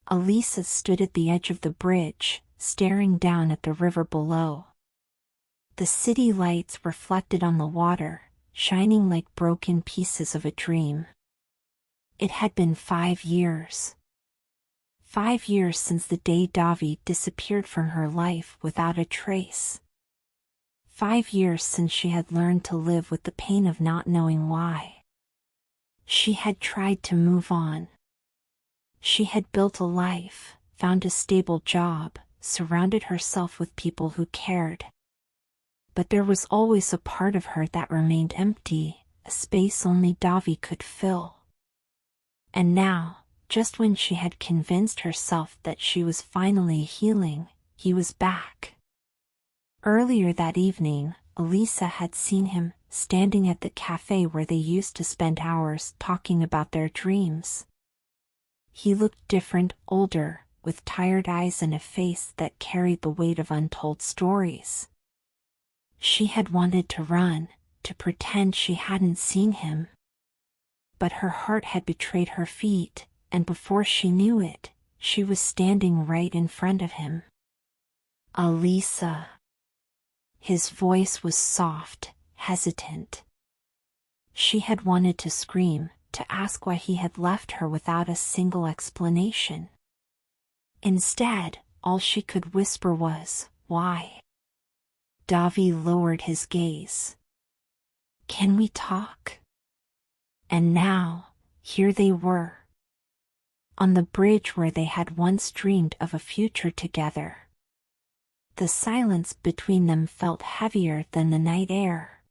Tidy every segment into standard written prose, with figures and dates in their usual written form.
Elisa stood at the edge of the bridge, staring down at the river below. The city lights reflected on the water, shining like broken pieces of a dream. It had been 5 years. 5 years since the day Davi disappeared from her life without a trace. 5 years since she had learned to live with the pain of not knowing why. She had tried to move on. She had built a life, found a stable job, surrounded herself with people who cared. But there was always a part of her that remained empty, a space only Davi could fill. And now, just when she had convinced herself that she was finally healing, he was back. Earlier that evening, Elisa had seen him, standing at the cafe where they used to spend hours talking about their dreams. He looked different, older, with tired eyes and a face that carried the weight of untold stories. She had wanted to run, to pretend she hadn't seen him. But her heart had betrayed her feet, and before she knew it, she was standing right in front of him. Elisa. His voice was soft, hesitant. She had wanted to scream, to ask why he had left her without a single explanation. Instead, all she could whisper was, "Why?" Davi lowered his gaze. "Can we talk?" And now, here they were. On the bridge where they had once dreamed of a future together. The silence between them felt heavier than the night air.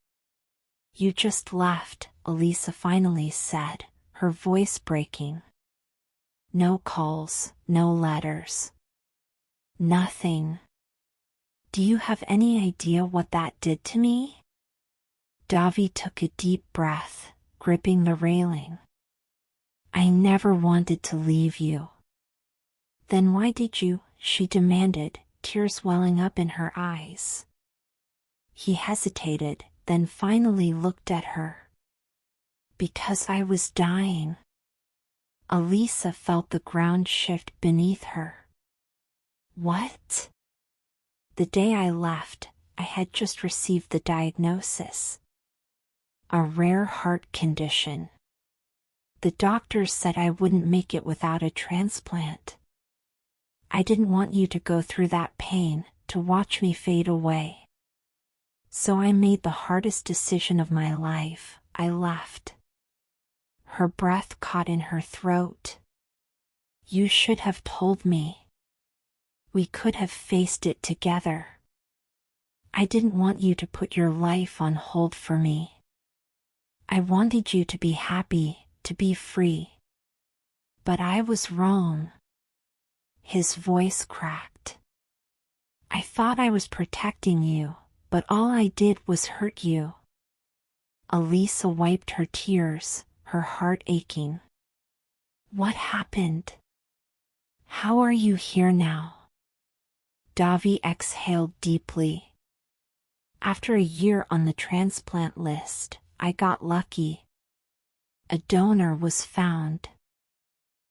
"You just left," Elisa finally said, her voice breaking. "No calls, no letters. Nothing. Do you have any idea what that did to me?" Davi took a deep breath, gripping the railing. "I never wanted to leave you." "Then why did you?" she demanded, tears welling up in her eyes. He hesitated, then finally looked at her. "Because I was dying." Elisa felt the ground shift beneath her. "What?" "The day I left, I had just received the diagnosis. A rare heart condition. The doctors said I wouldn't make it without a transplant. I didn't want you to go through that pain, to watch me fade away. So I made the hardest decision of my life, I left." Her breath caught in her throat. "You should have told me. We could have faced it together. I didn't want you to put your life on hold for me. I wanted you to be happy, to be free. But I was wrong." His voice cracked. "I thought I was protecting you, but all I did was hurt you." Elisa wiped her tears, her heart aching. "What happened? How are you here now?" Davi exhaled deeply. "After a year on the transplant list, I got lucky. A donor was found.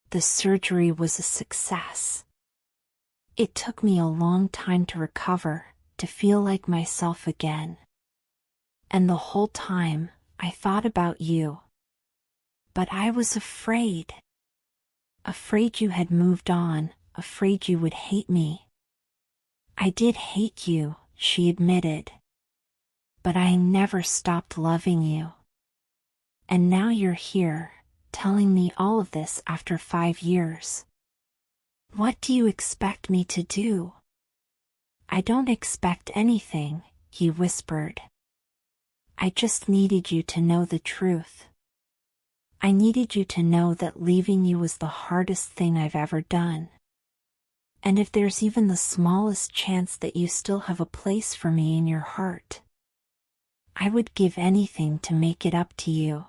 The surgery was a success. It took me a long time to recover, to feel like myself again. And the whole time, I thought about you. But I was afraid. Afraid you had moved on, afraid you would hate me." "I did hate you," she admitted. "But I never stopped loving you. And now you're here, telling me all of this after 5 years. What do you expect me to do?" "I don't expect anything," he whispered. "I just needed you to know the truth. I needed you to know that leaving you was the hardest thing I've ever done. And if there's even the smallest chance that you still have a place for me in your heart, I would give anything to make it up to you."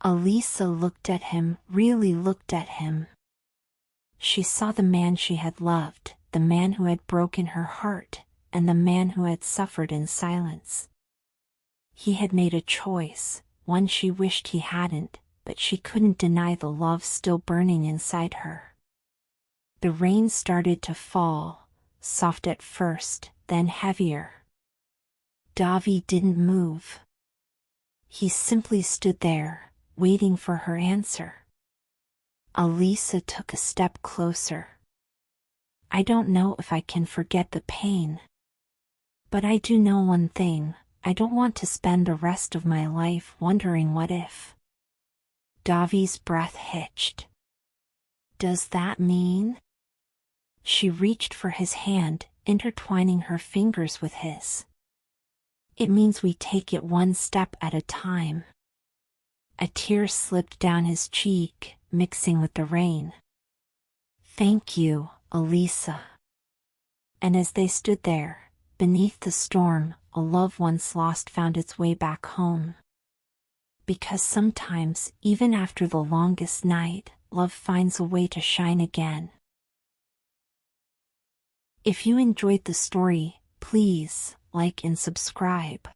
Elisa looked at him, really looked at him. She saw the man she had loved, the man who had broken her heart, and the man who had suffered in silence. He had made a choice, one she wished he hadn't, but she couldn't deny the love still burning inside her. The rain started to fall, soft at first, then heavier. Davi didn't move. He simply stood there, waiting for her answer. Elisa took a step closer. I don't know if I can forget the pain. But I do know one thing, I don't want to spend the rest of my life wondering what if. Davi's breath hitched. Does that mean? She reached for his hand, intertwining her fingers with his. It means we take it one step at a time. A tear slipped down his cheek, mixing with the rain. Thank you, Elisa. And as they stood there, beneath the storm, a love once lost found its way back home. Because sometimes, even after the longest night, love finds a way to shine again. If you enjoyed the story, please like and subscribe.